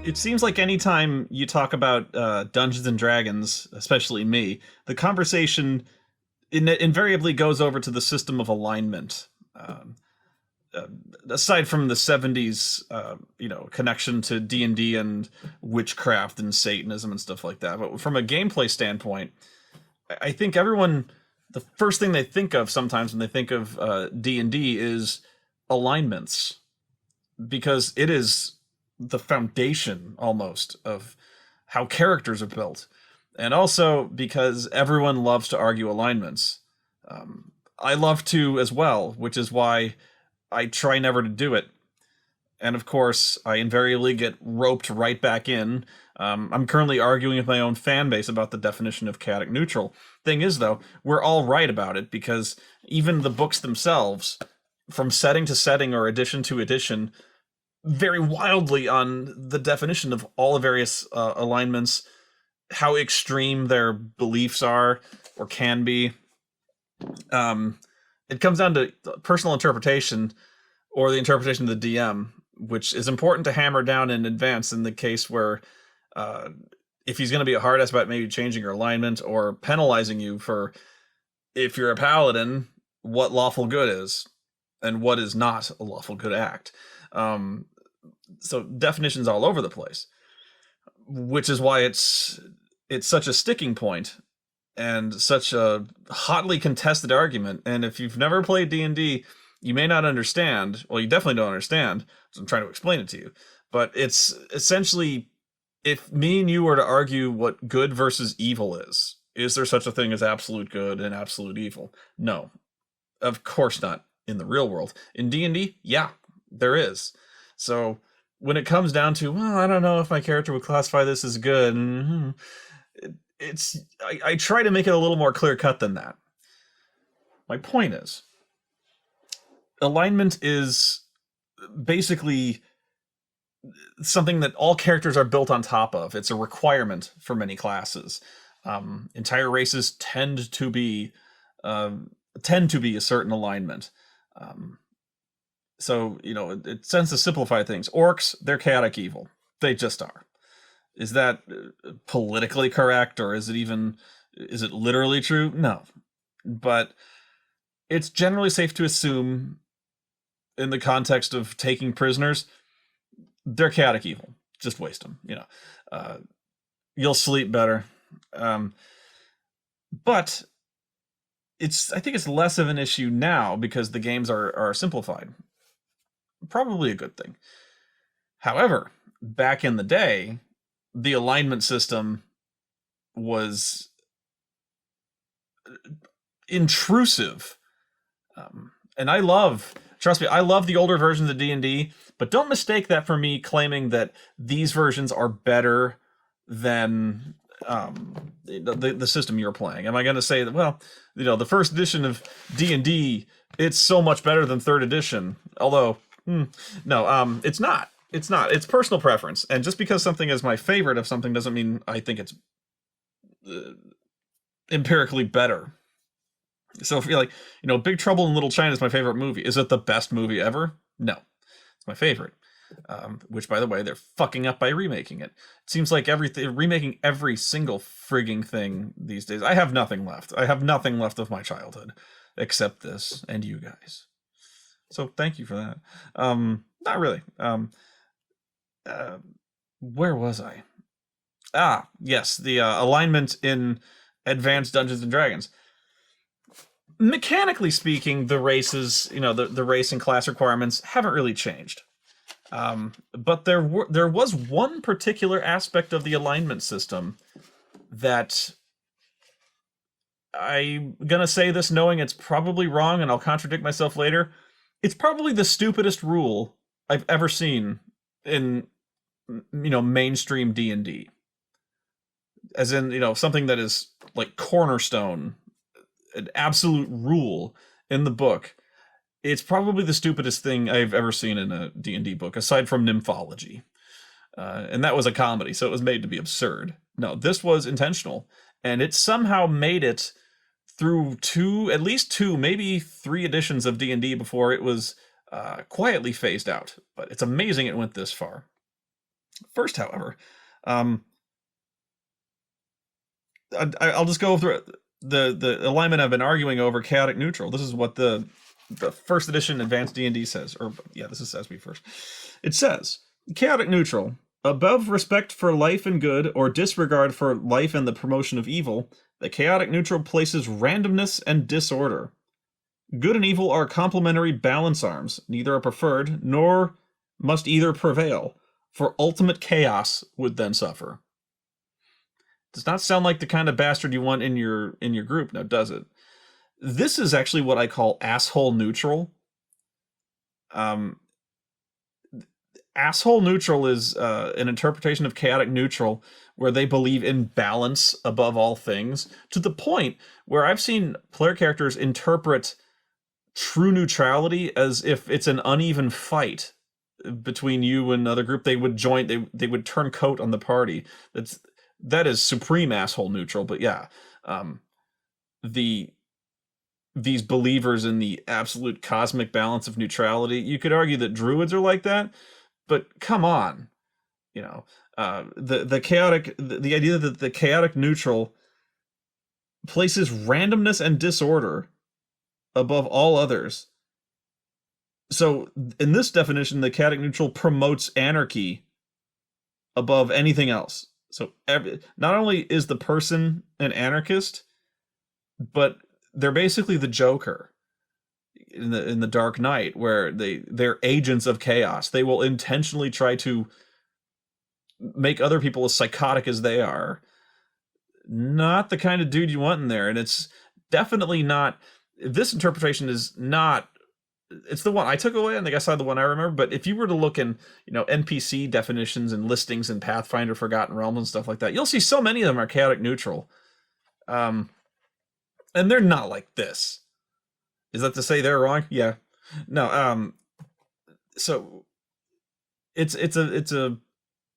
It seems like anytime you talk about Dungeons and Dragons, especially me, the conversation invariably goes over to the system of alignment. Um, uh, Aside from the '70s, connection to D&D and witchcraft and Satanism and stuff like that, but from a gameplay standpoint, I think everyone, the first thing they think of sometimes when they think of D&D is alignments, because it is the foundation almost of how characters are built, and also because everyone loves to argue alignments. I love to as well, which is why I try never to do it. And of course, I invariably get roped right back in. I'm currently arguing with my own fan base about the definition of chaotic neutral. Thing is, though, we're all right about it because even the books themselves, from setting to setting or edition to edition, vary wildly on the definition of all the various alignments, how extreme their beliefs are or can be. It comes down to personal interpretation or the interpretation of the DM, which is important to hammer down in advance in the case where if he's going to be a hard ass about maybe changing your alignment or penalizing you for, if you're a paladin, what lawful good is and what is not a lawful good act. So definitions all over the place, which is why it's such a sticking point and such a hotly contested argument. And if you've never played D&D, you may not understand. Well, you definitely don't understand, so I'm trying to explain it to you. But it's essentially, if me and you were to argue what good versus evil is there such a thing as absolute good and absolute evil? No, of course not in the real world. In D&D, yeah, there is. So when it comes down to, well, I don't know if my character would classify this as good, I try to make it a little more clear cut than that. My point is, alignment is basically something that all characters are built on top of. It's a requirement for many classes. Entire races tend to be a certain alignment. So, it tends to simplify things. Orcs, they're chaotic evil. They just are. Is that politically correct, or is it literally true? No. But it's generally safe to assume, in the context of taking prisoners, they're chaotic evil. Just waste them, you'll sleep better. But I think it's less of an issue now because the games are simplified. Probably a good thing. However, back in the day, the alignment system was intrusive. And trust me, I love the older versions of D&D, but don't mistake that for me claiming that these versions are better than the system you're playing. Am I going to say that, well, the first edition of D&D, it's so much better than third edition? Although, no, it's not. It's not. It's personal preference. And just because something is my favorite of something doesn't mean I think it's empirically better. So if you're like, Big Trouble in Little China is my favorite movie. Is it the best movie ever? No. It's my favorite. Which, by the way, they're fucking up by remaking it. It seems like remaking every single frigging thing these days. I have nothing left. I have nothing left of my childhood except this and you guys. So thank you for that. Not really. Where was I? Yes, the alignment in Advanced Dungeons and Dragons. Mechanically speaking, the races, the race and class requirements haven't really changed. But there was one particular aspect of the alignment system that I'm gonna say this knowing it's probably wrong, and I'll contradict myself later. It's probably the stupidest rule I've ever seen in mainstream D&D. As in, something that is like cornerstone, an absolute rule in the book. It's probably the stupidest thing I've ever seen in a D&D book, aside from Nymphology. And that was a comedy, so it was made to be absurd. No, this was intentional. And it somehow made it through at least two, maybe three editions of D&D before it was quietly phased out. But it's amazing it went this far. First, however, um, I'll just go through the alignment I've been arguing over: chaotic neutral. This is what the first edition advanced D&D says, or yeah, this is SB first. It says chaotic neutral, above respect for life and good or disregard for life and the promotion of evil. The chaotic neutral places randomness and disorder. Good and evil are complementary balance arms. Neither are preferred, nor must either prevail, for ultimate chaos would then suffer. Does not sound like the kind of bastard you want in your group, now does it? This is actually what I call asshole neutral. Um, Asshole neutral is an interpretation of chaotic neutral where they believe in balance above all things, to the point where I've seen player characters interpret true neutrality as if it's an uneven fight between you and another group. They would join, they would turn coat on the party. That is supreme asshole neutral. But yeah, the these believers in the absolute cosmic balance of neutrality, you could argue that druids are like that, but come on, you know, the chaotic, the idea that the chaotic neutral places randomness and disorder above all others. So in this definition, the chaotic neutral promotes anarchy above anything else. So not only is the person an anarchist, but they're basically the Joker in the Dark Knight, where they're agents of chaos. They will intentionally try to make other people as psychotic as they are. Not the kind of dude you want in there, and it's definitely not. This interpretation is not. It's the one I took away, and I guess I the one I remember. But if you were to look in, NPC definitions and listings in Pathfinder, Forgotten Realms, and stuff like that, you'll see so many of them are chaotic neutral. And they're not like this. Is that to say they're wrong? Yeah. No. So it's a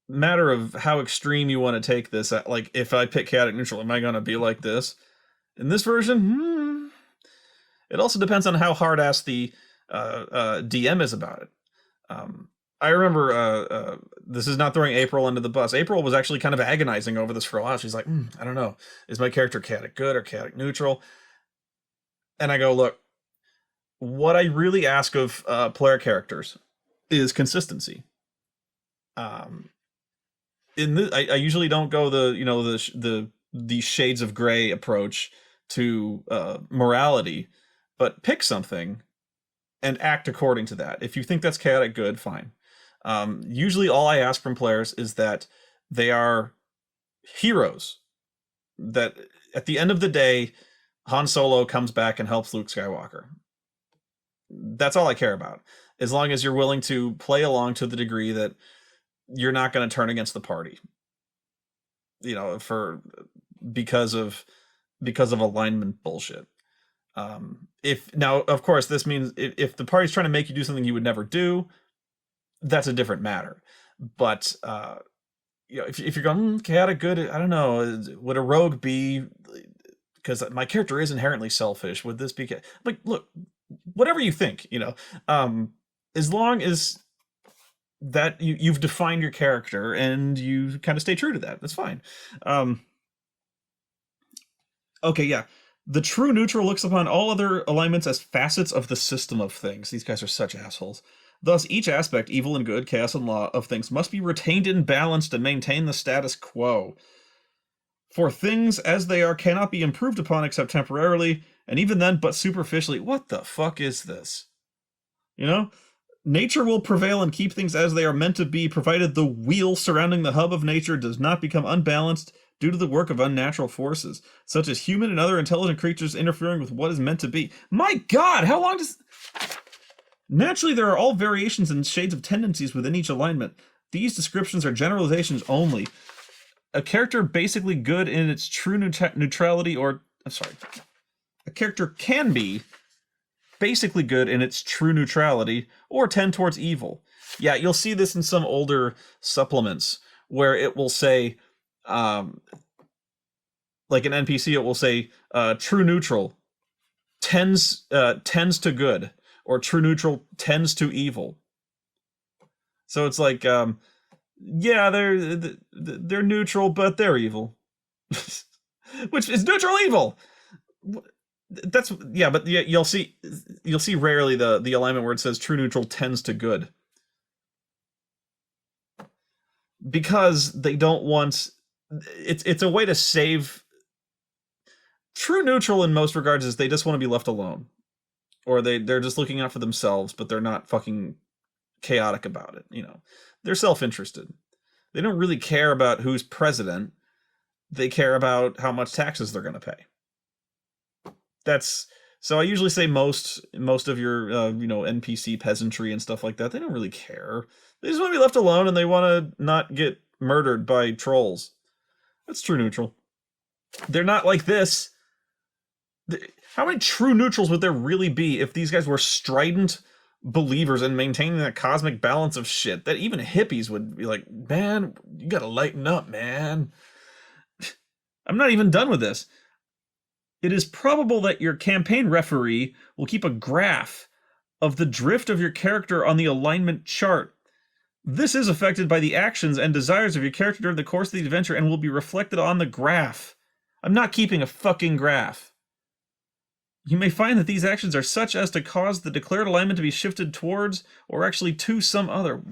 matter of how extreme you want to take this. Like, if I pick chaotic neutral, am I going to be like this? In this version, it also depends on how hard ass the DM is about it. I remember, this is not throwing April under the bus. April was actually kind of agonizing over this for a while. She's like, I don't know. Is my character chaotic good or chaotic neutral? And I go, look, what I really ask of player characters is consistency. I usually don't go the shades of gray approach to morality, but pick something and act according to that. If you think that's chaotic good, fine. Usually all I ask from players is that they are heroes. That at the end of the day, Han Solo comes back and helps Luke Skywalker. That's all I care about. As long as you're willing to play along to the degree that you're not going to turn against the party. Because of alignment bullshit. If now, of course, this means if the party's trying to make you do something you would never do, that's a different matter. But if you're going chaotic good, I don't know, would a rogue be? Because my character is inherently selfish. Would this be like, look, whatever you think, as long as that you've defined your character and you kind of stay true to that, that's fine. Okay, yeah. The true neutral looks upon all other alignments as facets of the system of things. These guys are such assholes. Thus, each aspect, evil and good, chaos and law, of things must be retained in balance to maintain the status quo. For things as they are cannot be improved upon except temporarily, and even then but superficially. What the fuck is this? Nature will prevail and keep things as they are meant to be, provided the wheel surrounding the hub of nature does not become unbalanced due to the work of unnatural forces, such as human and other intelligent creatures interfering with what is meant to be. My God, how long does... Naturally, there are all variations and shades of tendencies within each alignment. These descriptions are generalizations only. A character basically good in its true neutrality, or... I'm sorry. A character can be basically good in its true neutrality, or tend towards evil. Yeah, you'll see this in some older supplements, where it will say... like an NPC, it will say true neutral tends to good, or true neutral tends to evil. So it's like Yeah, they're neutral, but they're evil. Which is neutral evil. That's yeah, but yeah, you'll see rarely the alignment where it says true neutral tends to good, because they don't want, it's a way to save. True neutral in most regards is they just want to be left alone, or they're just looking out for themselves, but they're not fucking chaotic about it. They're self-interested. They don't really care about who's president. They care about how much taxes they're going to pay. That's so I usually say most of your NPC peasantry and stuff like that, they don't really care. They just want to be left alone, and they want to not get murdered by trolls. That's true neutral. They're not like this. How many true neutrals would there really be if these guys were strident believers in maintaining that cosmic balance of shit that even hippies would be like, man, you gotta lighten up, man. I'm not even done with this. It is probable that your campaign referee will keep a graph of the drift of your character on the alignment chart. This is affected by the actions and desires of your character during the course of the adventure and will be reflected on the graph. I'm not keeping a fucking graph. You may find that these actions are such as to cause the declared alignment to be shifted towards or actually to some other.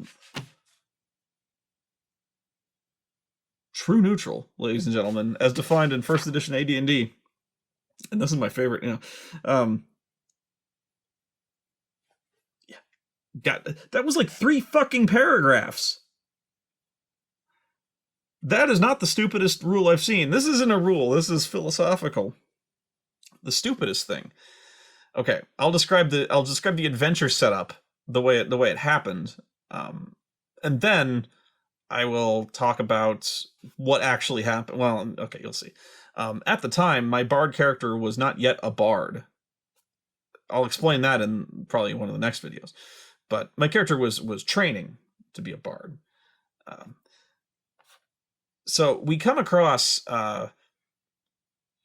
True neutral, ladies and gentlemen, as defined in first edition AD&D. And this is my favorite, yeah. That was like 3 fucking paragraphs. That is not the stupidest rule I've seen. This isn't a rule. This is philosophical. The stupidest thing. Okay, I'll describe the adventure setup the way it happened, and then I will talk about what actually happened. Well, okay, you'll see. At the time, my bard character was not yet a bard. I'll explain that in probably one of the next videos. But my character was training to be a bard. So we come across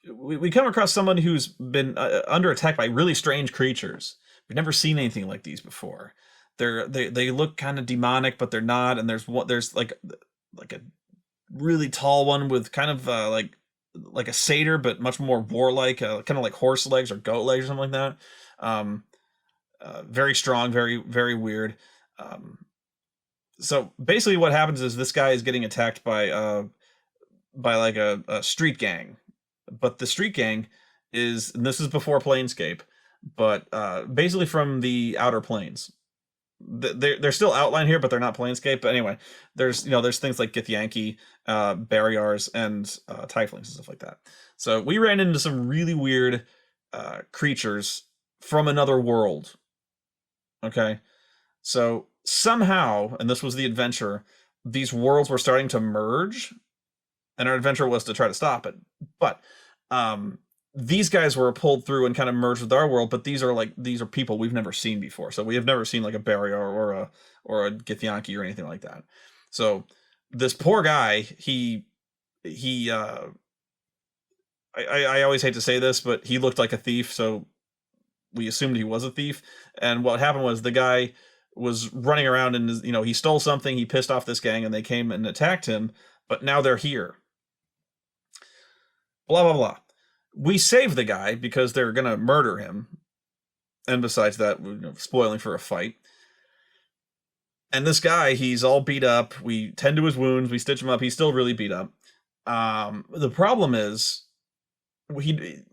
we come across someone who's been under attack by really strange creatures. We've never seen anything like these before. They look kind of demonic, but they're not. And there's like a really tall one with kind of like a satyr, but much more warlike, kind of like horse legs or goat legs or something like that. Very strong, very very weird. So basically, what happens is this guy is getting attacked by like a street gang, but the street gang is, and this is before Planescape, but basically from the Outer Planes. They're still outlined here, but they're not Planescape. But anyway, there's things like Githyanki, Barriers, and Tieflings and stuff like that. So we ran into some really weird creatures from another world. Okay, so somehow, and this was the adventure, these worlds were starting to merge, and our adventure was to try to stop it. But these guys were pulled through and kind of merged with our world, but these are people we've never seen before. So we have never seen like a Barrier or a Githyanki or anything like that. So this poor guy, I always hate to say this, but he looked like a thief, so we assumed he was a thief. And what happened was the guy was running around and he stole something, he pissed off this gang, and they came and attacked him, but now they're here. Blah blah blah. We save the guy because they're gonna murder him, and besides that, spoiling for a fight. And this guy, he's all beat up. We tend to his wounds, we stitch him up. He's still really beat up. The problem is he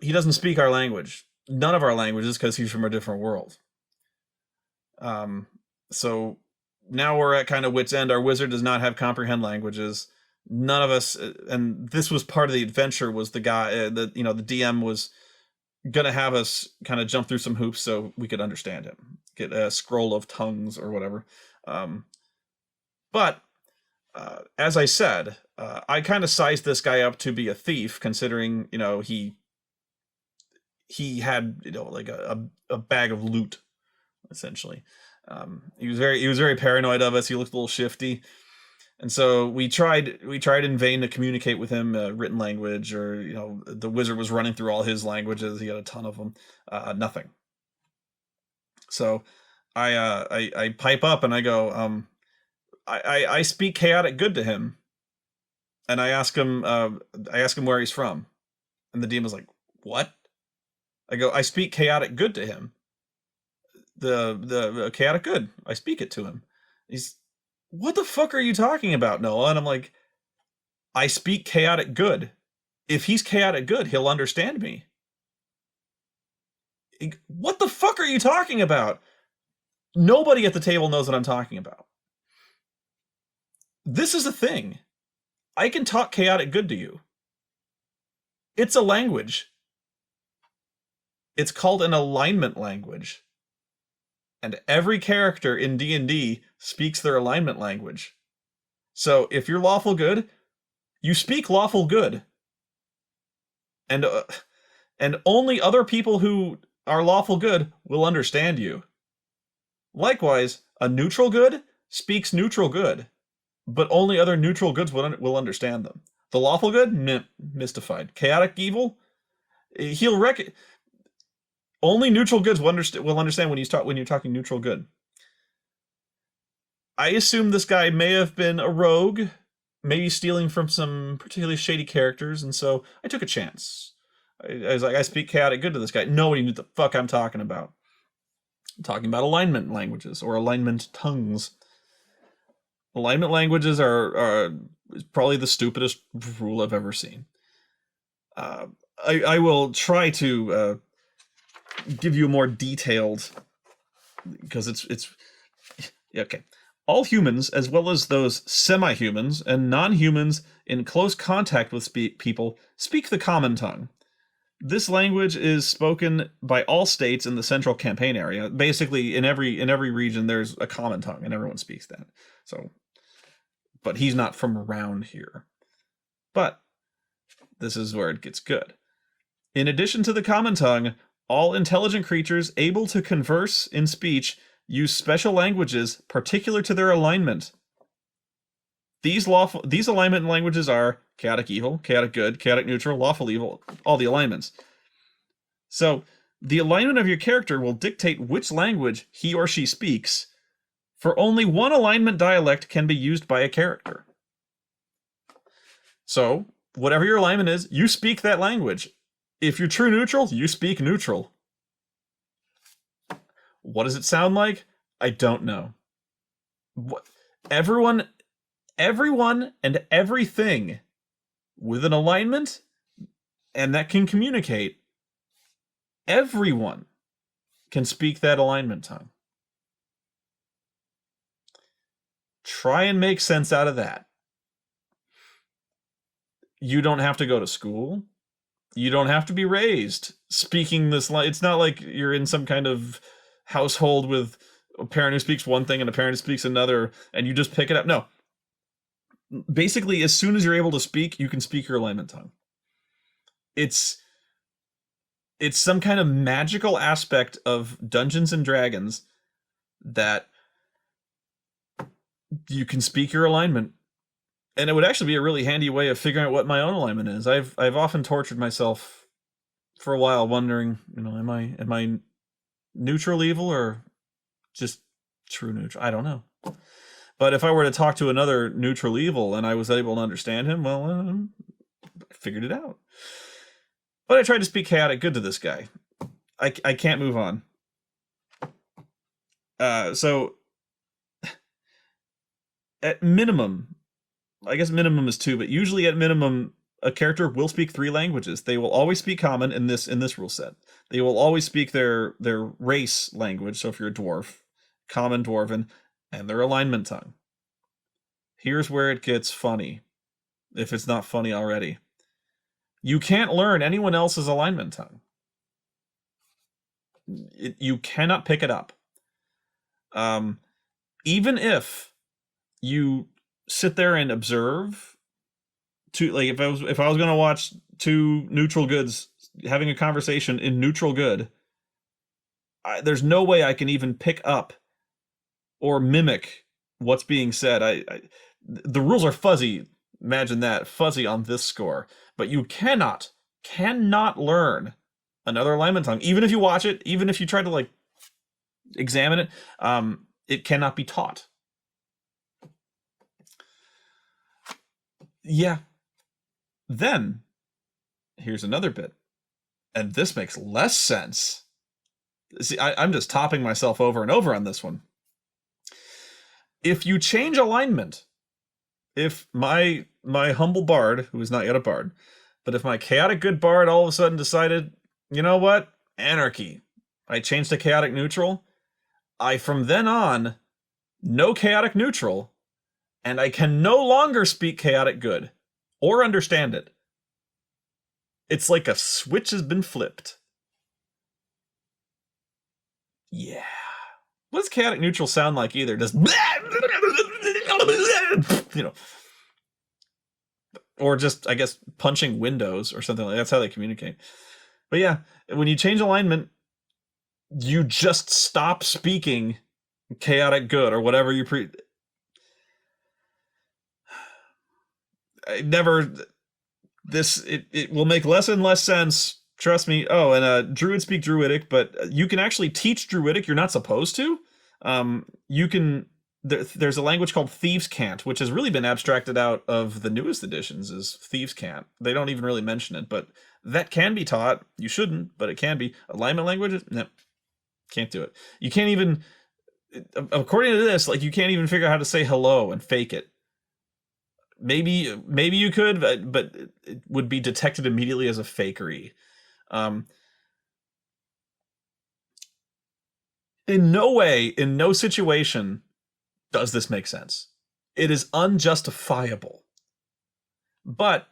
doesn't speak our language. None of our languages, because he's from a different world. So now we're at kind of wit's end. Our wizard does not have comprehend languages. None of us, and this was part of the adventure, was the guy the DM was gonna have us kind of jump through some hoops so we could understand him, get a scroll of tongues or whatever. But as I said, I kind of sized this guy up to be a thief, considering he had like a bag of loot, essentially. He was very paranoid of us. He looked a little shifty. And so we tried in vain to communicate with him, written language, or the wizard was running through all his languages. He had a ton of them. Nothing. So I pipe up and I go, I speak chaotic good to him, and I ask him where he's from, and the demon's like, "What?" I go, "I speak chaotic good to him. The chaotic good. I speak it to him." He's, "What the fuck are you talking about, Noah?" And I'm like, "I speak chaotic good. If he's chaotic good, he'll understand me." What the fuck are you talking about? Nobody at the table knows what I'm talking about. This is a thing. I can talk chaotic good to you. It's a language. It's called an alignment language. And every character in D&D speaks their alignment language. So if you're lawful good, you speak lawful good. And only other people who are lawful good will understand you. Likewise, a neutral good speaks neutral good, but only other neutral goods will understand them. The lawful good, mystified. Chaotic evil, only neutral goods will understand when you're talking neutral good. I assume this guy may have been a rogue, maybe stealing from some particularly shady characters, and so I took a chance. I was like, I speak chaotic good to this guy. Nobody knew what the fuck I'm talking about. I'm talking about alignment languages, or alignment tongues. Alignment languages are probably the stupidest rule I've ever seen. I will try to give you a more detailed, because it's okay. All humans, as well as those semi-humans and non-humans in close contact with people, speak the common tongue. This language is spoken by all states in the central campaign area. Basically, in every region, there's a common tongue, and everyone speaks that. So, but he's not from around here. But this is where it gets good. In addition to the common tongue, all intelligent creatures able to converse in speech use special languages particular to their alignment. These alignment languages are chaotic evil, chaotic good, chaotic neutral, lawful evil, all the alignments. So, the alignment of your character will dictate which language he or she speaks, for only one alignment dialect can be used by a character. So, whatever your alignment is, you speak that language. If you're true neutral, you speak neutral. What does it sound like? I don't know. Everyone and everything with an alignment and that can communicate, everyone can speak that alignment tongue. Try and make sense out of that. You don't have to go to school. You don't have to be raised speaking this. It's not like you're in some kind of household with a parent who speaks one thing and a parent who speaks another, and you just pick it up. No. Basically, as soon as you're able to speak, you can speak your alignment tongue. It's some kind of magical aspect of Dungeons and Dragons that you can speak your alignment. And it would actually be a really handy way of figuring out what my own alignment is. I've often tortured myself for a while wondering, am I neutral evil or just true neutral? I don't know. But if I were to talk to another neutral evil and I was able to understand him, well, I figured it out. But I tried to speak chaotic good to this guy. I can't move on. So, at minimum, I guess minimum is 2, but usually at minimum, a character will speak 3 languages. They will always speak common in this rule set. They will always speak their race language, so if you're a dwarf, common dwarven, and their alignment tongue. Here's where it gets funny, if it's not funny already. You can't learn anyone else's alignment tongue. You cannot pick it up. Even if you sit there and observe, if I was going to watch 2 neutral goods having a conversation in neutral good, there's no way I can even pick up or mimic what's being said. The rules are fuzzy. Imagine that, fuzzy on this score. But you cannot learn another alignment tongue. Even if you watch it, even if you try to examine it, it cannot be taught. Yeah. Then, here's another bit. And this makes less sense. See, I'm just topping myself over and over on this one. If you change alignment, if my humble bard, who is not yet a bard, but if my chaotic good bard all of a sudden decided, you know what? Anarchy. I changed to chaotic neutral. I from then on no chaotic neutral, and I can no longer speak chaotic good or understand it. It's like a switch has been flipped. Yeah. What does chaotic neutral sound like either? Does you know, or just I guess punching windows or something like that. That's how they communicate. But yeah, when you change alignment, you just stop speaking chaotic good or whatever you I never this it will make less and less sense. Trust me. Oh, and druids speak druidic, but you can actually teach druidic. You're not supposed to. You can. There's a language called Thieves' Cant, which has really been abstracted out of the newest editions. Is Thieves' Cant? They don't even really mention it, but that can be taught. You shouldn't, but it can be. Alignment languages, no, can't do it. You can't even. According to this, like you can't even figure out how to say hello and fake it. Maybe you could, but it would be detected immediately as a fakery. Um, in no way, in no situation, does this make sense. It is unjustifiable. But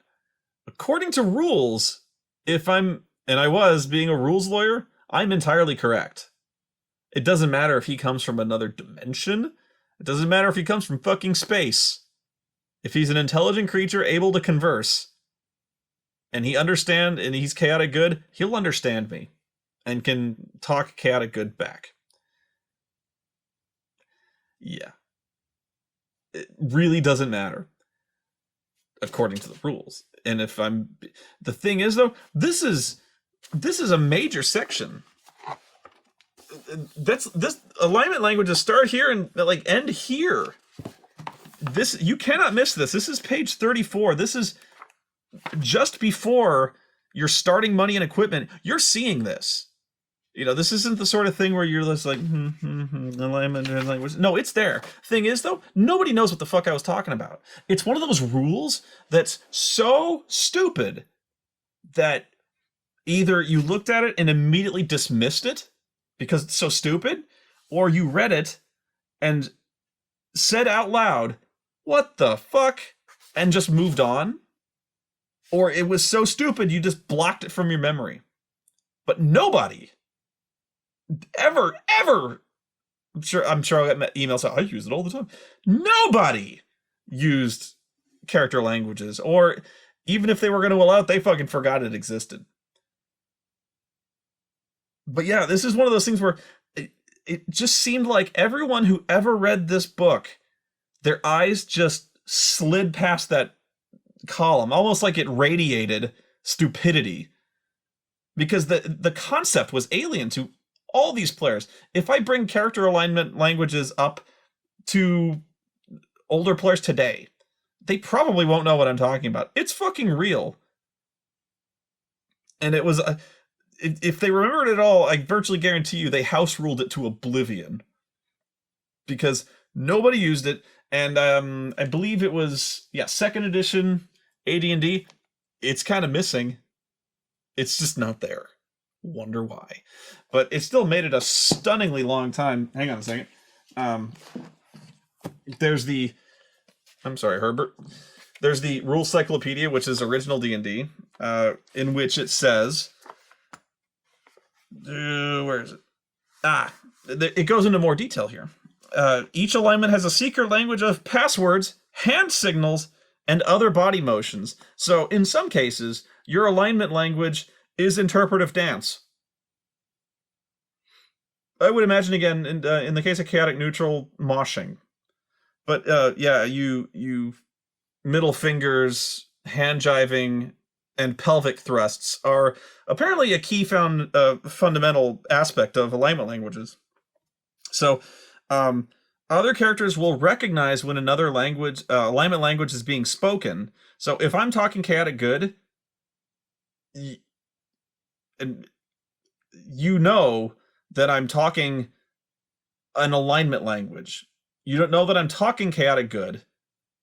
according to rules, if I'm, and I was being a rules lawyer, I'm entirely correct. It doesn't matter if he comes from another dimension. It doesn't matter if he comes from fucking space. If he's an intelligent creature able to converse, and he's chaotic good, he'll understand me and can talk chaotic good back. Yeah. It really doesn't matter according to the rules. And if I'm the thing is though, this is a major section. This alignment languages start here and like end here. This you cannot miss this. This is page 34. This is just before you're starting money and equipment. You're seeing this. You know, this isn't the sort of thing where you're just like alignment language. No, it's there. Thing is though, nobody knows what the fuck I was talking about. It's one of those rules that's so stupid that either you looked at it and immediately dismissed it because it's so stupid, or you read it and said out loud, what the fuck? And just moved on. Or it was so stupid you just blocked it from your memory. But nobody ever, I'm sure I got emails out, I use it all the time. Nobody used character languages, or even if they were going to allow it, they fucking forgot it existed. But yeah, this is one of those things where it just seemed like everyone who ever read this book, their eyes just slid past that column, almost like it radiated stupidity. Because the concept was alien to all these players. If I bring character alignment languages up to older players today, they probably won't know what I'm talking about. It's fucking real. And it was if they remembered it all, I virtually guarantee you they house ruled it to oblivion. Because nobody used it, and I believe it was second edition AD&D. It's kind of missing. It's just not there. Wonder why. But it still made it a stunningly long time. Hang on a second. There's the... I'm sorry, Herbert. There's the Rule Cyclopedia, which is original D&D, in which it says... where is it? It goes into more detail here. Each alignment has a secret language of passwords, hand signals, and other body motions. So in some cases, your alignment language is interpretive dance. I would imagine again in the case of chaotic neutral, moshing. But you middle fingers, hand jiving, and pelvic thrusts are apparently a key fundamental aspect of alignment languages. So Other characters will recognize when another language, alignment language, is being spoken. So if I'm talking chaotic good, and you know that I'm talking an alignment language. You don't know that I'm talking chaotic good,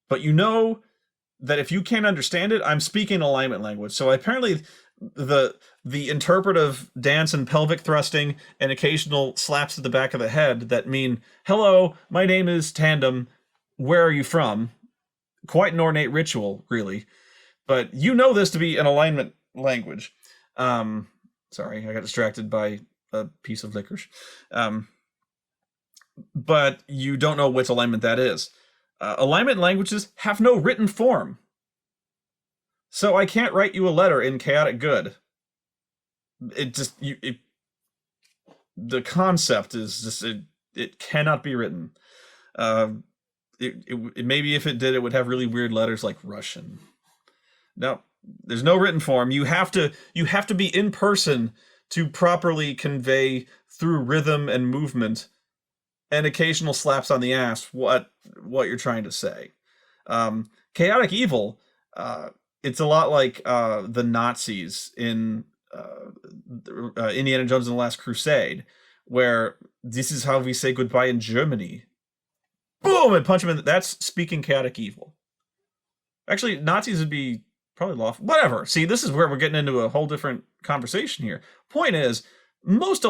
but you know that if you can't understand it, I'm speaking alignment language. So apparently the interpretive dance and pelvic thrusting and occasional slaps to the back of the head that mean, hello, my name is Tandem, where are you from? Quite an ornate ritual, really. But you know this to be an alignment language. Sorry, I got distracted by a piece of licorice. But you don't know which alignment that is. Alignment languages have no written form. So I can't write you a letter in chaotic good. The concept is just, it cannot be written. Maybe if it did, it would have really weird letters like Russian. No, there's no written form. You have to be in person to properly convey through rhythm and movement and occasional slaps on the ass what you're trying to say. Chaotic evil, it's a lot like the Nazis in Indiana Jones and the Last Crusade, where this is how we say goodbye in Germany. Boom! And punch him in. That's speaking chaotic evil. Actually, Nazis would be probably lawful. Whatever. See, this is where we're getting into a whole different conversation here. Point is, most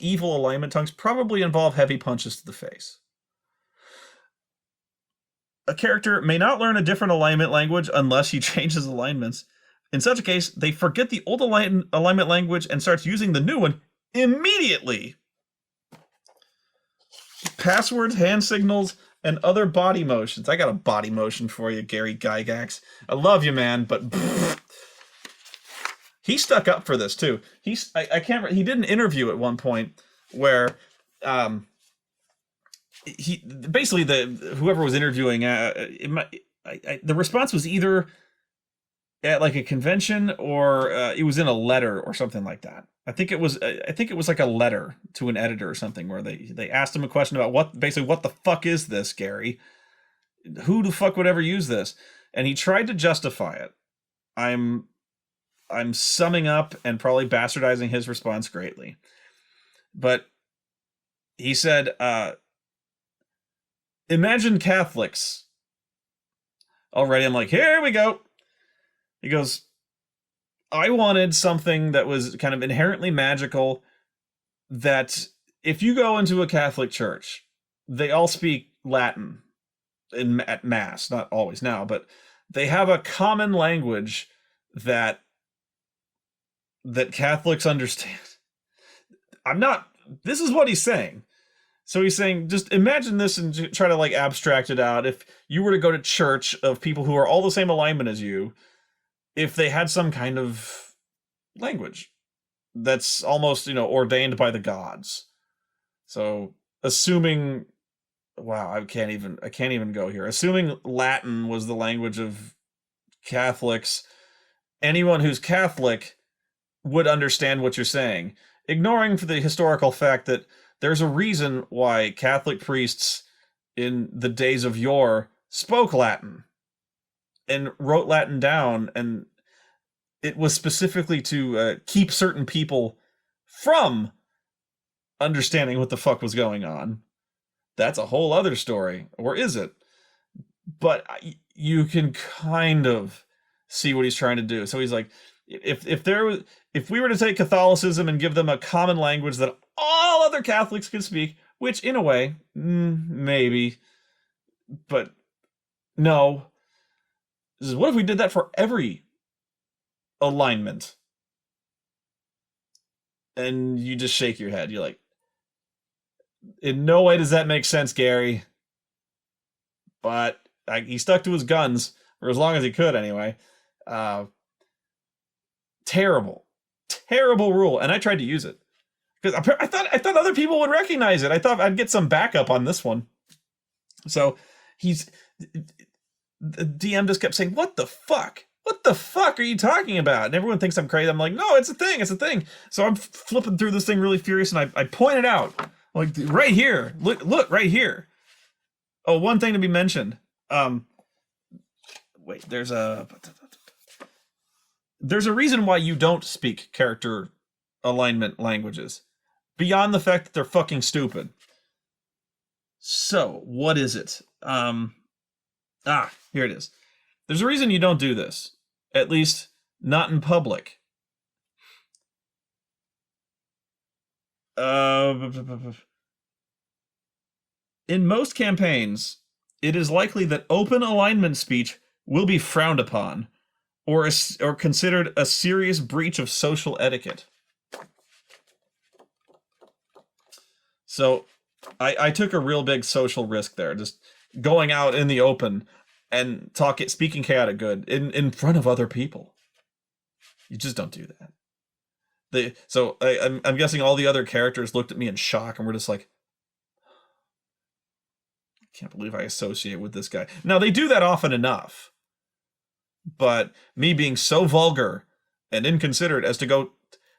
evil alignment tongues probably involve heavy punches to the face. A character may not learn a different alignment language unless he changes alignments. In such a case, they forget the old alignment language and starts using the new one immediately. Passwords, hand signals, and other body motions. I got a body motion for you, Gary Gygax. I love you, man, but he stuck up for this too. He did an interview at one point where he basically, whoever was interviewing, the response was either at like a convention or it was in a letter or something like that. I think it was like a letter to an editor or something where they asked him a question about what the fuck is this, Gary? Who the fuck would ever use this? And he tried to justify it. I'm summing up and probably bastardizing his response greatly. But he said, imagine Catholics. Already I'm like, here we go. He goes, I wanted something that was kind of inherently magical, that if you go into a Catholic church, they all speak Latin at Mass, not always now, but they have a common language that Catholics understand. This is what he's saying. So he's saying, just imagine this and try to like abstract it out. If you were to go to church of people who are all the same alignment as you, if they had some kind of language that's almost, ordained by the gods. So assuming, wow, I can't even go here. Assuming Latin was the language of Catholics, anyone who's Catholic would understand what you're saying, ignoring for the historical fact that there's a reason why Catholic priests in the days of yore spoke Latin and wrote Latin down, and it was specifically to keep certain people from understanding what the fuck was going on. That's a whole other story, or is it? But you can kind of see what he's trying to do. So he's like, if we were to take Catholicism and give them a common language that all other Catholics could speak, which in a way, maybe, but no. What if we did that for every alignment? And you just shake your head. You're like, in no way does that make sense, Gary. But he stuck to his guns for as long as he could, anyway. Terrible rule, and I tried to use it because I thought other people would recognize it. I thought I'd get some backup on this one. So the DM just kept saying, "What the fuck? What the fuck are you talking about?" And everyone thinks I'm crazy. I'm like, "No, it's a thing. It's a thing." So I'm flipping through this thing really furious, and I pointed out, like, right here, look right here. Oh, one thing to be mentioned. Um, Wait, there's a reason why you don't speak character alignment languages beyond the fact that they're fucking stupid. So, what is it? Here it is. There's a reason you don't do this. At least not in public. In most campaigns, it is likely that open alignment speech will be frowned upon or considered a serious breach of social etiquette. So I took a real big social risk there, just going out in the open and speaking chaotic good in front of other people. You just don't do that. I'm guessing all the other characters looked at me in shock and were just like, I can't believe I associate with this guy. Now they do that often enough, but me being so vulgar and inconsiderate as to go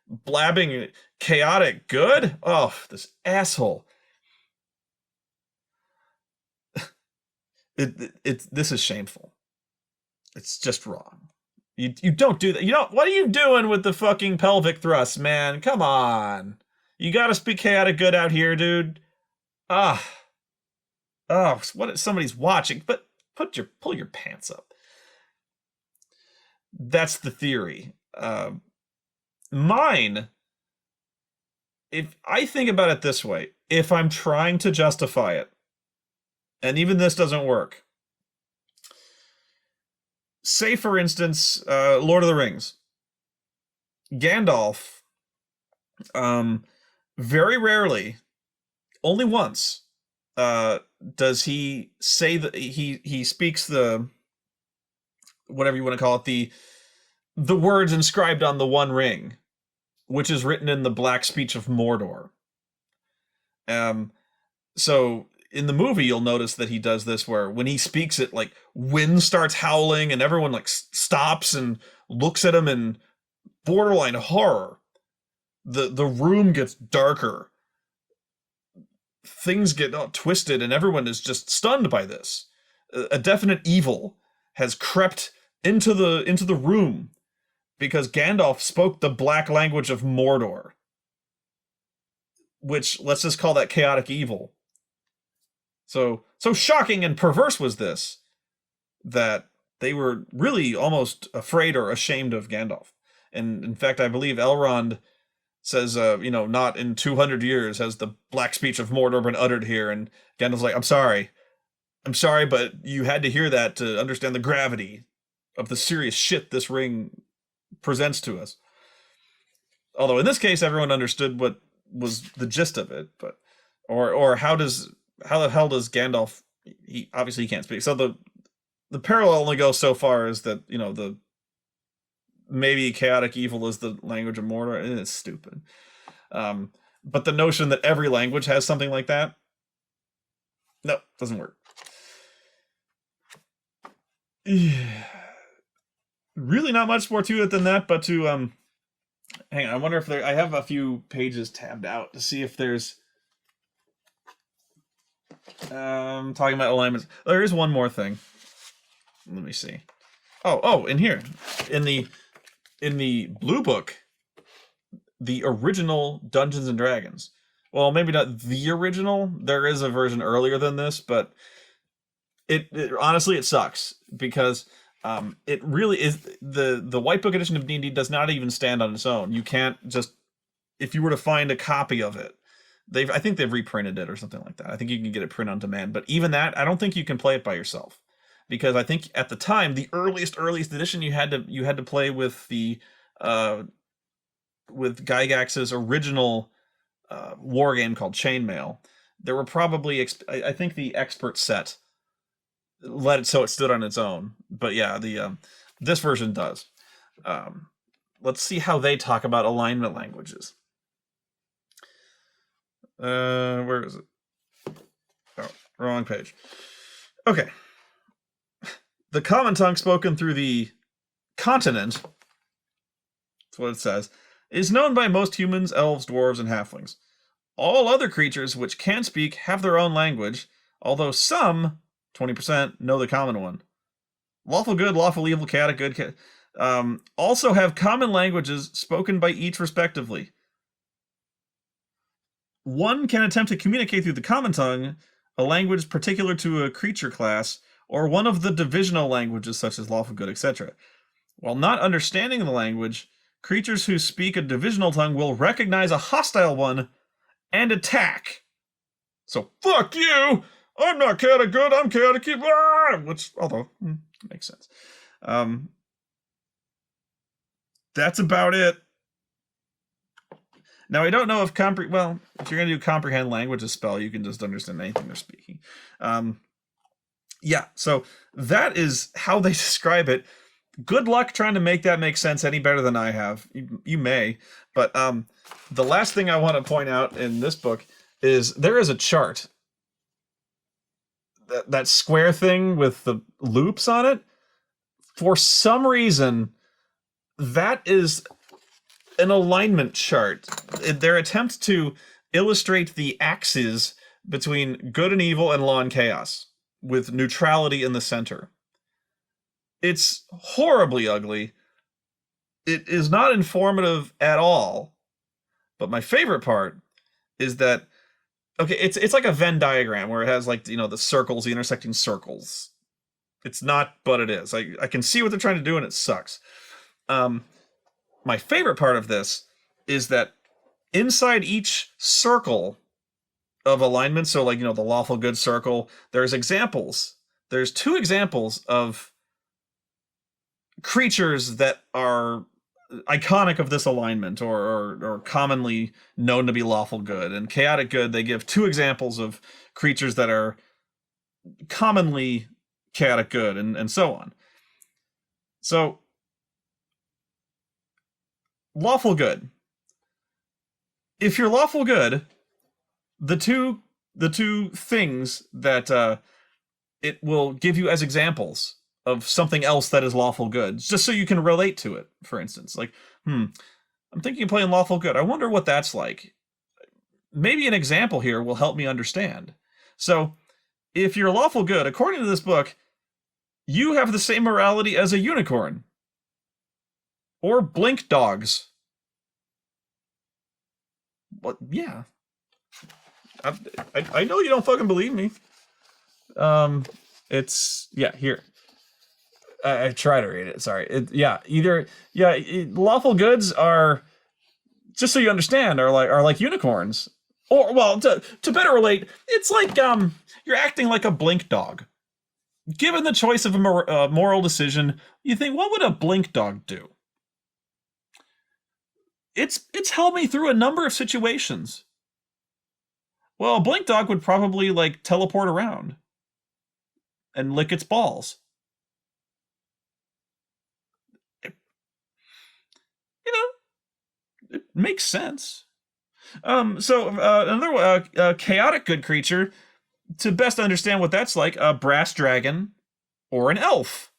blabbing chaotic good? Oh, this asshole. This is shameful. It's just wrong. You don't do that. You don't. What are you doing with the fucking pelvic thrust, man? Come on. You gotta speak chaotic good out here, dude. Ah. What if somebody's watching? But pull your pants up. That's the theory. Mine, if I think about it this way, if I'm trying to justify it, and even this doesn't work. Say, for instance, Lord of the Rings. Gandalf, very rarely, only once, does he say that he speaks the, whatever you want to call it, the words inscribed on the One Ring, which is written in the Black Speech of Mordor. So in the movie, you'll notice that he does this where when he speaks it, like, wind starts howling and everyone like stops and looks at him in borderline horror. The room gets darker. Things get twisted and everyone is just stunned by this. A definite evil has crept into the room because Gandalf spoke the black language of Mordor. Which, let's just call that chaotic evil. So shocking and perverse was this, that they were really almost afraid or ashamed of Gandalf. And in fact, I believe Elrond says, not in 200 years has the black speech of Mordor been uttered here. And Gandalf's like, I'm sorry, but you had to hear that to understand the gravity of the serious shit this ring presents to us. Although in this case, everyone understood what was the gist of it, but or how the hell does Gandalf? He obviously can't speak. So the parallel only goes so far as that the maybe chaotic evil is the language of Mordor, and it's stupid. But the notion that every language has something like that, no, doesn't work. Really, not much more to it than that, but to hang on. I wonder if I have a few pages tabbed out to see if there's talking about alignments. There is one more thing. Let me see. Oh, in here, in the blue book, the original Dungeons and Dragons. Well, maybe not the original. There is a version earlier than this, but it honestly it sucks because it really is the white book edition of D&D does not even stand on its own. You can't just, if you were to find a copy of it, I think they've reprinted it or something like that. I think you can get it print on demand, but even that, I don't think you can play it by yourself, because I think at the time, the earliest edition, you had to play with the with Gygax's original war game called Chainmail. There were probably I think the expert set let it so it stood on its own, but yeah, the this version does. Let's see how they talk about alignment languages. Where is it? Oh, wrong page. Okay. The common tongue spoken through the continent, that's what it says, is known by most humans, elves, dwarves, and halflings. All other creatures which can speak have their own language, although some, 20%, know the common one. Lawful good, lawful evil, chaotic good, also have common languages spoken by each respectively. One can attempt to communicate through the common tongue, a language particular to a creature class, or one of the divisional languages such as lawful good, etc. While not understanding the language, creatures who speak a divisional tongue will recognize a hostile one and attack. So, fuck you! I'm not chaotic good, I'm chaotic evil! Which, although, makes sense. That's about it. Now, I don't know if if you're going to do comprehend language a spell, you can just understand anything they're speaking. Yeah, so that is how they describe it. Good luck trying to make that make sense any better than I have. You may, but the last thing I want to point out in this book is there is a chart. That square thing with the loops on it, for some reason, that is an alignment chart. Their attempt to illustrate the axes between good and evil and law and chaos, with neutrality in the center. It's horribly ugly. It is not informative at all. But my favorite part is that, okay, it's like a Venn diagram where it has, like, you know, the circles, the intersecting circles. It's not, but it is. I can see what they're trying to do, and it sucks. My favorite part of this is that inside each circle of alignment, so, like, you know, the lawful good circle, there's examples. There's 2 examples of creatures that are iconic of this alignment, or commonly known to be lawful good. And chaotic good, they give 2 examples of creatures that are commonly chaotic good, and so on. So, lawful good. If you're lawful good, the two things that it will give you as examples of something else that is lawful good, just so you can relate to it. For instance, like, I'm thinking of playing lawful good. I wonder what that's like. Maybe an example here will help me understand. So, if you're lawful good, according to this book, you have the same morality as a unicorn. Or blink dogs. What? Yeah. I know you don't fucking believe me. It's, yeah, here. I try to read it. Sorry. Lawful goods are, just so you understand, are like unicorns. Or, well, to better relate, it's like you're acting like a blink dog. Given the choice of a moral decision, you think, what would a blink dog do? It's helped me through a number of situations. Well, a blink dog would probably, like, teleport around and lick its balls. It makes sense. Another chaotic good creature, to best understand what that's like, a brass dragon or an elf.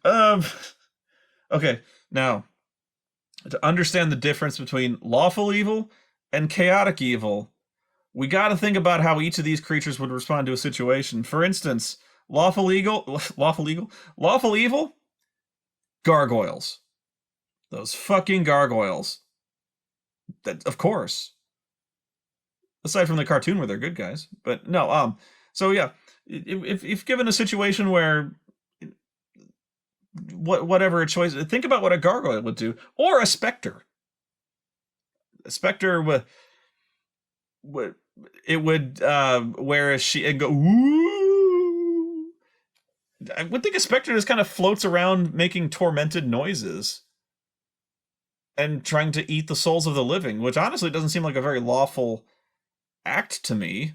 Okay, now, to understand the difference between lawful evil and chaotic evil, we got to think about how each of these creatures would respond to a situation. For instance, lawful evil, gargoyles. Those fucking gargoyles. That, of course. Aside from the cartoon where they're good guys. But no, so yeah, if given a situation where whatever a choice, think about what a gargoyle would do, or a specter. A specter would wear a sheet and go woo. I would think a specter just kind of floats around making tormented noises and trying to eat the souls of the living, which honestly doesn't seem like a very lawful act to me.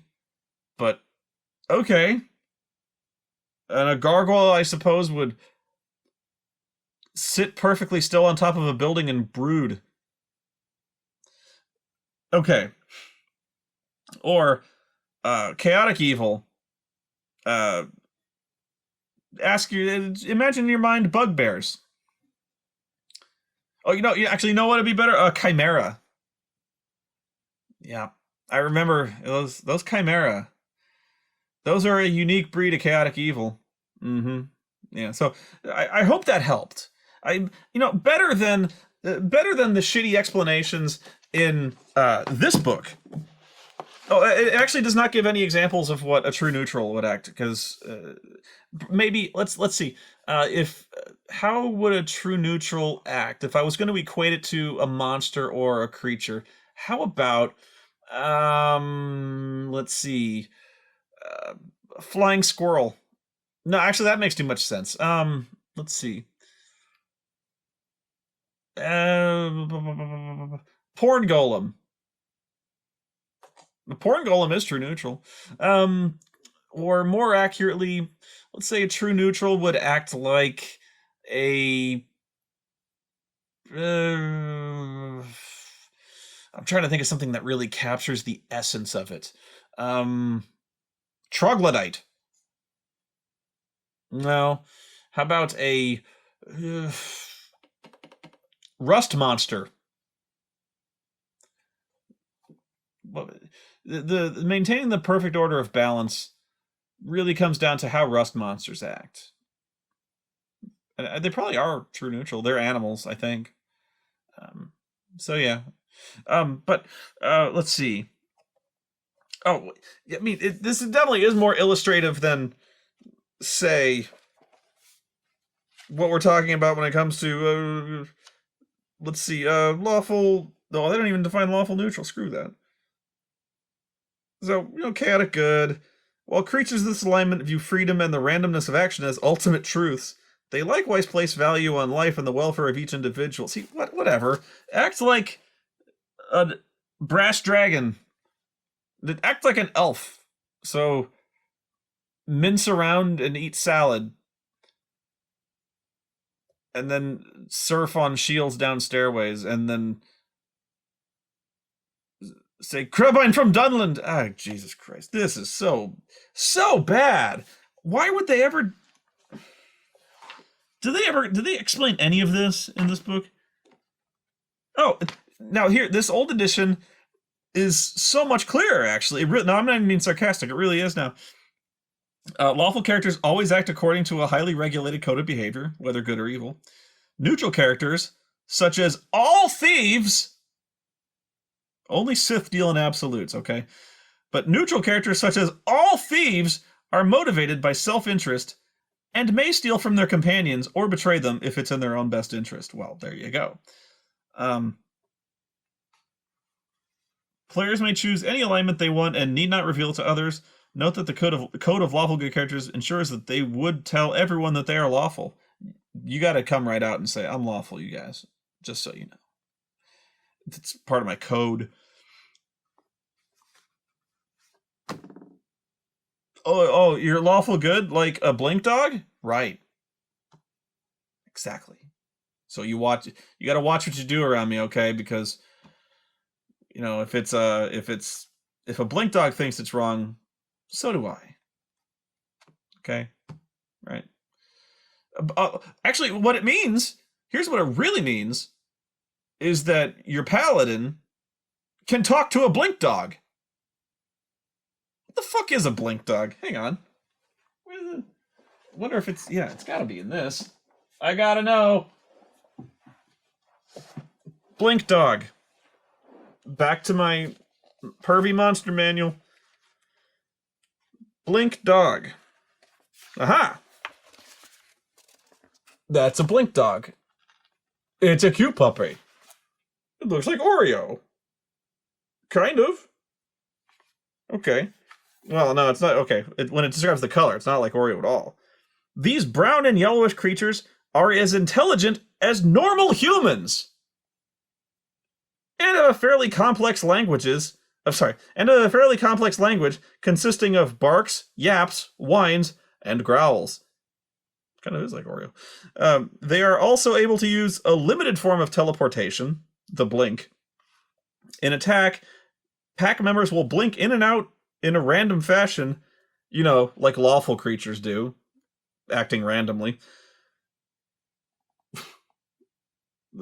But okay. And a gargoyle, I suppose, would sit perfectly still on top of a building and brood. Okay. Or chaotic evil. Imagine in your mind bugbears. Oh, you actually know what would be better? A chimera. Yeah. I remember those chimera. Those are a unique breed of chaotic evil. Mm-hmm. Yeah. So I hope that helped. Better than the shitty explanations in this book. Oh, it actually does not give any examples of what a true neutral would act. Because maybe let's see. If How would a true neutral act if I was going to equate it to a monster or a creature? How about let's see, uh, flying squirrel. No, actually, that makes too much sense. Let's see. Porn golem. The porn golem is true neutral. Um, or more accurately, let's say a true neutral would act like a. I'm trying to think of something that really captures the essence of it. Um, Troglodyte. No. How about a rust monster? The maintaining the perfect order of balance really comes down to how rust monsters act. And they probably are true neutral. They're animals, I think. So yeah. But let's see. Oh, I mean, this definitely is more illustrative than, say, what we're talking about when it comes to let's see, lawful. No, they don't even define lawful neutral. Screw that. So, chaotic good. While creatures of this alignment view freedom and the randomness of action as ultimate truths, they likewise place value on life and the welfare of each individual. See, whatever. Act like a brass dragon. Act like an elf. So, mince around and eat salad. And then surf on shields down stairways. And then say, Crabine from Dunland. Ah, Jesus Christ. This is so bad. Why would they ever... Did they explain any of this in this book? Oh, now here, this old edition is so much clearer, actually. No, I'm not even being sarcastic. It really is now. Lawful characters always act according to a highly regulated code of behavior, whether good or evil. Neutral characters, such as all thieves, only Sith deal in absolutes, okay? But neutral characters, such as all thieves, are motivated by self-interest and may steal from their companions or betray them if it's in their own best interest. Well, there you go. Players may choose any alignment they want and need not reveal it to others. Note that the code of lawful good characters ensures that they would tell everyone that they are lawful. You got to come right out and say, I'm lawful, you guys, just so you know. It's part of my code. Oh, you're lawful good, like a blink dog? Right. Exactly. So you got to watch what you do around me, okay? Because if a blink dog thinks it's wrong, so do I. Okay? Right. Actually, what it means, here's what it really means, is that your paladin can talk to a blink dog. What the fuck is a blink dog? Hang on. Wonder if it's gotta be in this. I gotta know. Blink dog. Back to my pervy monster manual. Blink dog. Aha! That's a blink dog. It's a cute puppy. It looks like Oreo. Kind of. Okay. Well, no, it's not. Okay. When it describes the color, it's not like Oreo at all. These brown and yellowish creatures are as intelligent as normal humans. And have a fairly complex languages. And a fairly complex language consisting of barks, yaps, whines, and growls. Kind of is like Oreo. They are also able to use a limited form of teleportation, the blink. In attack, pack members will blink in and out in a random fashion, like lawful creatures do, acting randomly.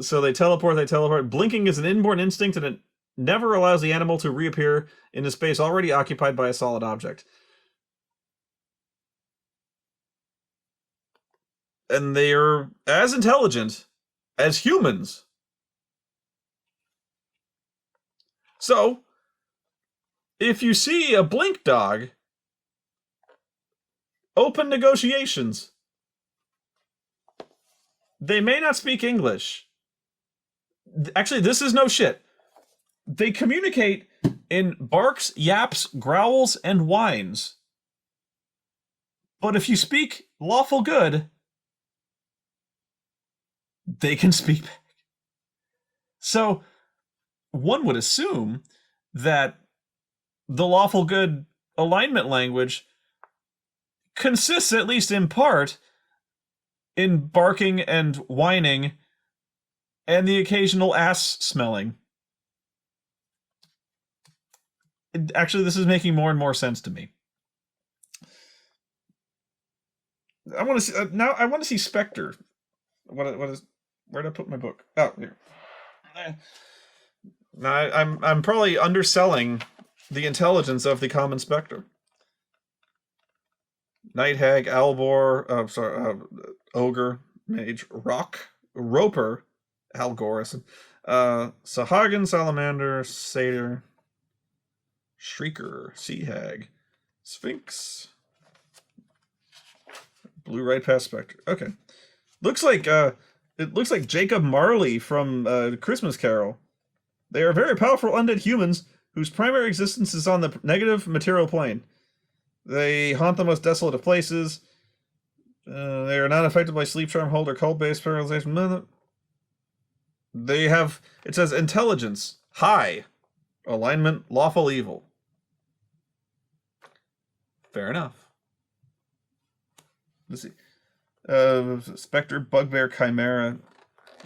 So they teleport. Blinking is an inborn instinct and never allows the animal to reappear in a space already occupied by a solid object. And they are as intelligent as humans. So, if you see a blink dog, open negotiations. They may not speak English. Actually, this is no shit. They communicate in barks, yaps, growls, and whines. But if you speak lawful good, they can speak back. So, one would assume that the lawful good alignment language consists, at least in part, in barking and whining and the occasional ass smelling. Actually, this is making more and more sense to me. I want to see now. I want to see Spectre. What is? Where did I put my book? Oh, here. Now I'm probably underselling the intelligence of the common Spectre. Night Hag, Albor, Ogre, Mage, Roper, Algoris, Sahagin, Salamander, Satyr, Shrieker, Sea Hag, Sphinx, Blue right past Spectre. Okay, looks like it looks like Jacob Marley from Christmas Carol. They are very powerful undead humans whose primary existence is on the negative material plane. They haunt the most desolate of places. They are not affected by sleep charm, hold, or cold-based paralyzation. They have, it says, intelligence, high, alignment, lawful evil. Fair enough. Let's see. Spectre, Bugbear, Chimera.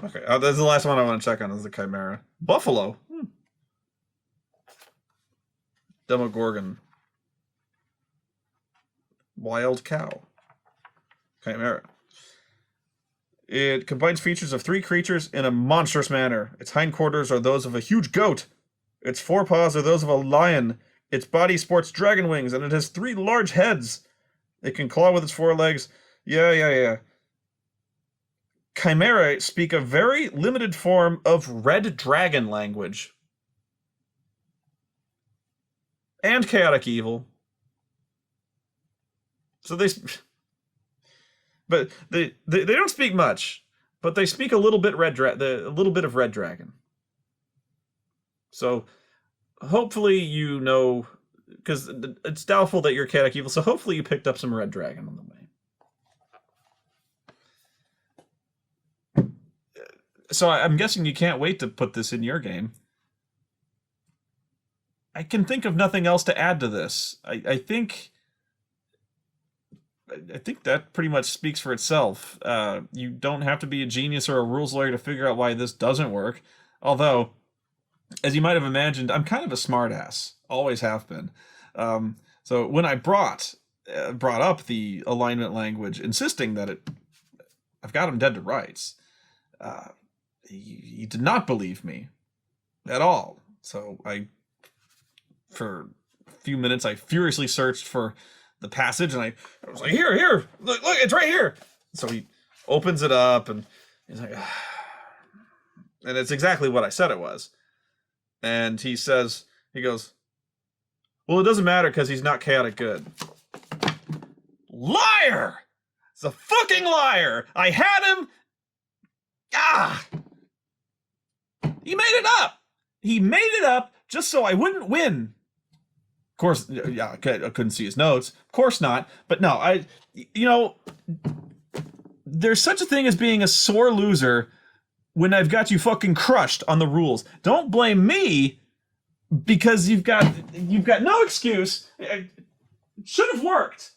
Okay, that's the last one I want to check on is the Chimera. Buffalo. Demogorgon. Wild Cow. Chimera. It combines features of 3 creatures in a monstrous manner. Its hindquarters are those of a huge goat. Its forepaws are those of a lion. Its body sports dragon wings, and it has 3 large heads. It can claw with its 4 legs. Yeah. Chimera speak a very limited form of red dragon language. And chaotic evil. So they don't speak much, but they speak a little bit a little bit of red dragon. So hopefully you know, because it's doubtful that you're chaotic evil. So hopefully you picked up some red dragon on the way. So I'm guessing you can't wait to put this in your game. I can think of nothing else to add to this. I think that pretty much speaks for itself. You don't have to be a genius or a rules lawyer to figure out why this doesn't work. Although, as you might have imagined, I'm kind of a smartass. Always have been. So when I brought up the alignment language, insisting that I've got him dead to rights, he did not believe me at all. So for a few minutes, I furiously searched for the passage, and I was like, here, look, it's right here. So he opens it up, and he's like, and it's exactly what I said it was. And he goes, well, it doesn't matter because he's not chaotic good. Liar! It's a fucking liar! I had him! He made it up! He made it up just so I wouldn't win. Of course, yeah, I couldn't see his notes. Of course not. But no, there's such a thing as being a sore loser when I've got you fucking crushed on the rules. Don't blame me because you've got no excuse. It should have worked.